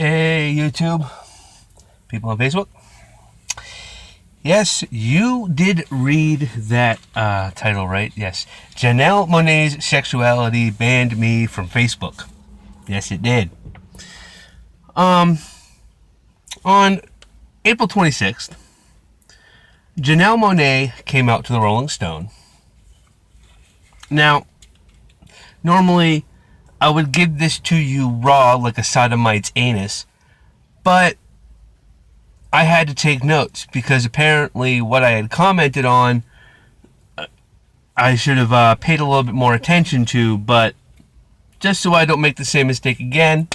Hey, YouTube, people on Facebook. Yes, you did read that title, right? Yes. Janelle Monae's Sexuality banned me from Facebook. Yes, it did. On April 26th, Janelle Monae came out to the Rolling Stone. Now, normally, I would give this to you raw like a sodomite's anus, but I had to take notes because apparently what I had commented on I should have paid a little bit more attention to, but just so I don't make the same mistake again,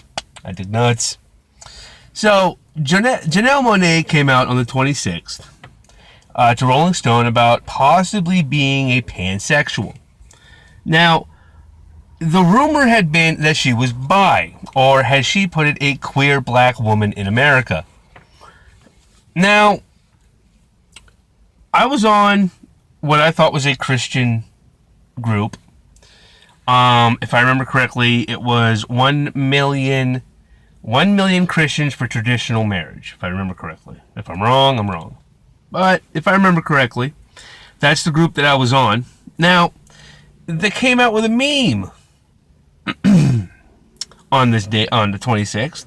I took notes. So, Janelle Monae came out on the 26th to Rolling Stone about possibly being a pansexual. Now, the rumor had been that she was bi, or as she put it, a queer black woman in America. Now, I was on what I thought was a Christian group. If I remember correctly, it was 1 million Christians for traditional marriage, if I remember correctly. If I'm wrong, I'm wrong. But if I remember correctly, that's the group that I was on. Now, they came out with a meme on this day, on the 26th,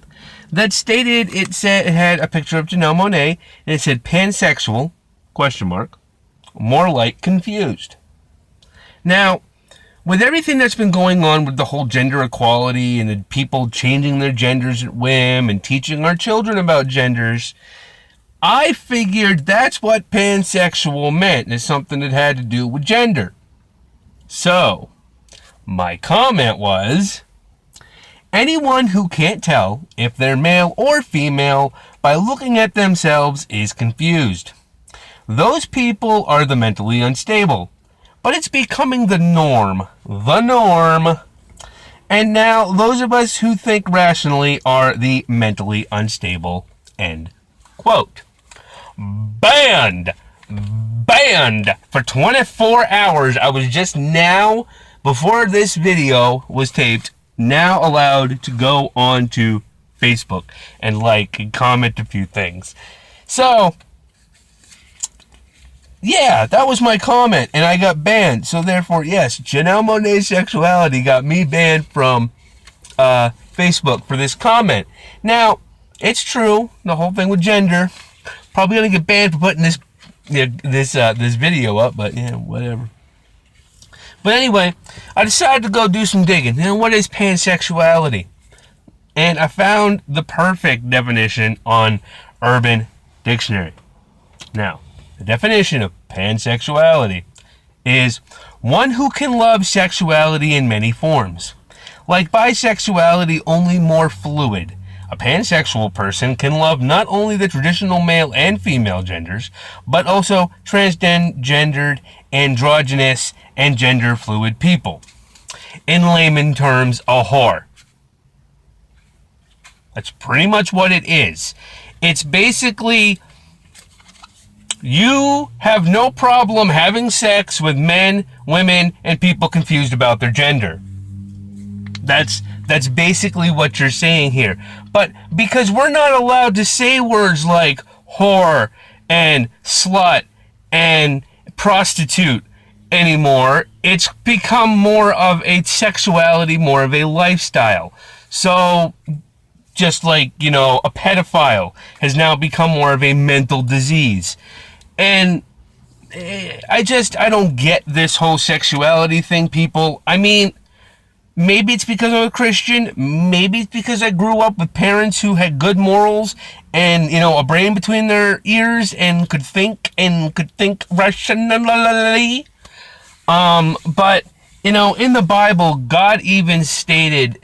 that stated it had a picture of Janelle Monae, and it said pansexual, ? More like confused. Now, with everything that's been going on with the whole gender equality and the people changing their genders at whim and teaching our children about genders, I figured that's what pansexual meant, is something that had to do with gender. So, my comment was, anyone who can't tell if they're male or female by looking at themselves is confused. Those people are the mentally unstable, but it's becoming the norm. The norm. And now those of us who think rationally are the mentally unstable. End quote. Banned for 24 hours. I was just now, before this video was taped, now allowed to go on to Facebook and like and comment a few things. So, yeah, that was my comment, and I got banned. So therefore, yes, Janelle Monae's Sexuality got me banned from Facebook for this comment. Now, it's true, the whole thing with gender. Probably gonna get banned for putting this video up, but yeah, whatever. But anyway, I decided to go do some digging. Now, what is pansexuality? And I found the perfect definition on Urban Dictionary. Now, the definition of pansexuality is one who can love sexuality in many forms. Like bisexuality, only more fluid. A pansexual person can love not only the traditional male and female genders, but also transgendered, androgynous, and gender fluid people. In layman terms, a whore. That's pretty much what it is. It's basically, you have no problem having sex with men, women, and people confused about their gender. That's basically what you're saying here. But because we're not allowed to say words like whore and slut and prostitute anymore, it's become more of a sexuality, more of a lifestyle. So, just like, you know, a pedophile has now become more of a mental disease. And I don't get this whole sexuality thing, people. I mean, maybe it's because I'm a Christian. Maybe it's because I grew up with parents who had good morals and, you know, a brain between their ears and could think rationally. But, you know, in the Bible, God even stated,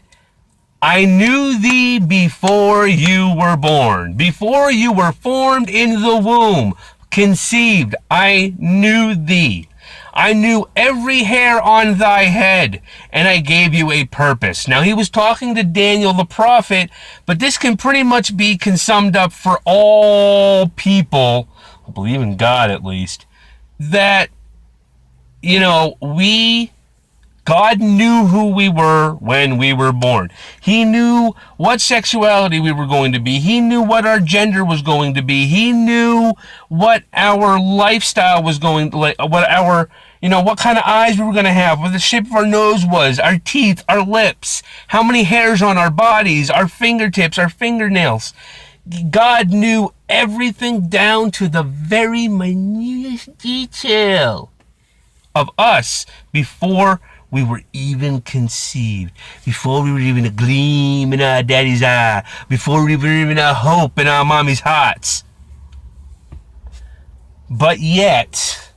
I knew thee before you were born. Before you were formed in the womb, conceived, I knew thee. I knew every hair on thy head, and I gave you a purpose. Now, he was talking to Daniel the prophet, but this can pretty much be summed up for all people who believe in God, at least, that, you know, we God knew who we were when we were born. He knew what sexuality we were going to be. He knew what our gender was going to be. He knew what our lifestyle was going to, like, what our, what kind of eyes we were going to have, what the shape of our nose was, our teeth, our lips, how many hairs on our bodies, our fingertips, our fingernails. God knew everything down to the very minutest detail of us before we were even conceived, before we were even a gleam in our daddy's eye, before we were even a hope in our mommy's hearts. But yet,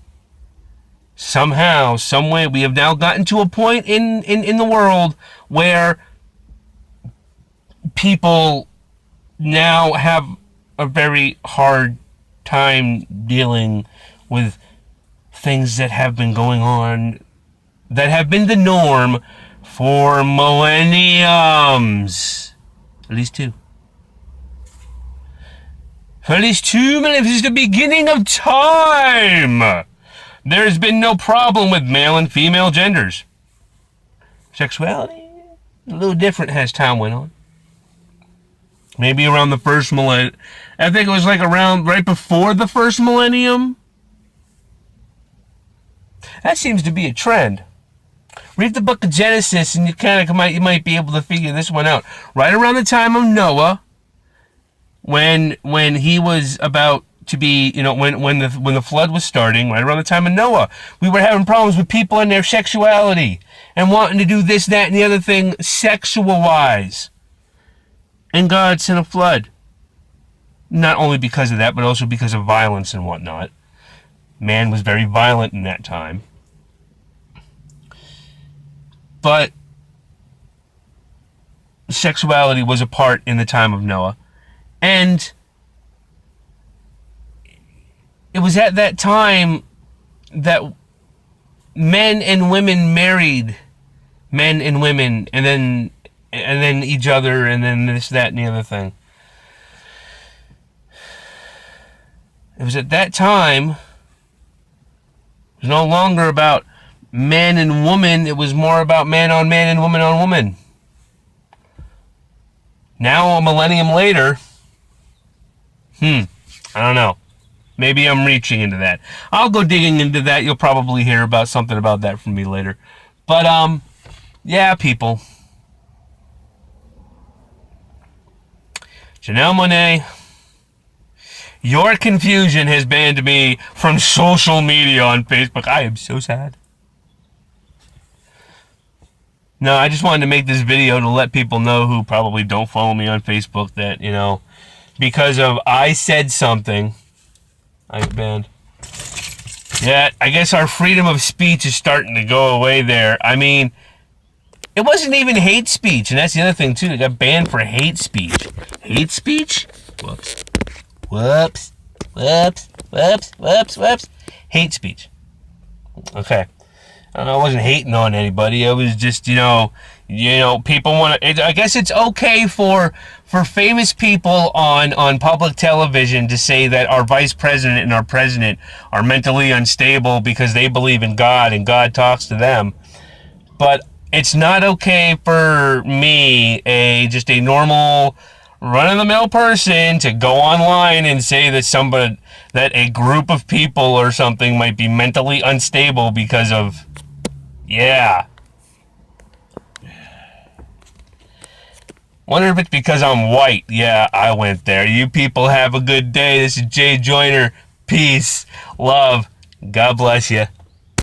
somehow, some way, we have now gotten to a point in the world where people now have a very hard time dealing with things that have been going on, that have been the norm for millenniums. At least two. For at least 2 millenniums. This is the beginning of time. There's been no problem with male and female genders. Sexuality, a little different as time went on. Maybe around the first millennium. I think it was like around right before the first millennium. That seems to be a trend. Read the book of Genesis and you might be able to figure this one out. Right around the time of Noah, when he was about to be, when the flood was starting, right around the time of Noah, we were having problems with people and their sexuality and wanting to do this, that, and the other thing sexual-wise. And God sent a flood. Not only because of that, but also because of violence and whatnot. Man was very violent in that time. But sexuality was a part in the time of Noah. And it was at that time that men and women married men and women, and then each other, and then this, that, and the other thing. It was at that time, it was no longer about man and woman, it was more about man on man and woman on woman. Now, a millennium later, I don't know. Maybe I'm reaching into that. I'll go digging into that. You'll probably hear about something about that from me later. But, yeah, people. Janelle Monae, your confusion has banned me from social media on Facebook. I am so sad. No, I just wanted to make this video to let people know who probably don't follow me on Facebook that, because of I said something, I get banned. Yeah, I guess our freedom of speech is starting to go away there. I mean, it wasn't even hate speech, and that's the other thing, too. They got banned for hate speech. Hate speech? Whoops. Whoops. Whoops. Whoops. Whoops. Whoops. Hate speech. Okay. I don't know, I wasn't hating on anybody. It was just, people want to... I guess it's okay for famous people on public television to say that our vice president and our president are mentally unstable because they believe in God and God talks to them. But it's not okay for me, just a normal run-of-the-mill person, to go online and say that a group of people or something might be mentally unstable because of... Yeah. Wonder if it's because I'm white. Yeah, I went there. You people have a good day. This is Jay Joyner. Peace. Love. God bless you.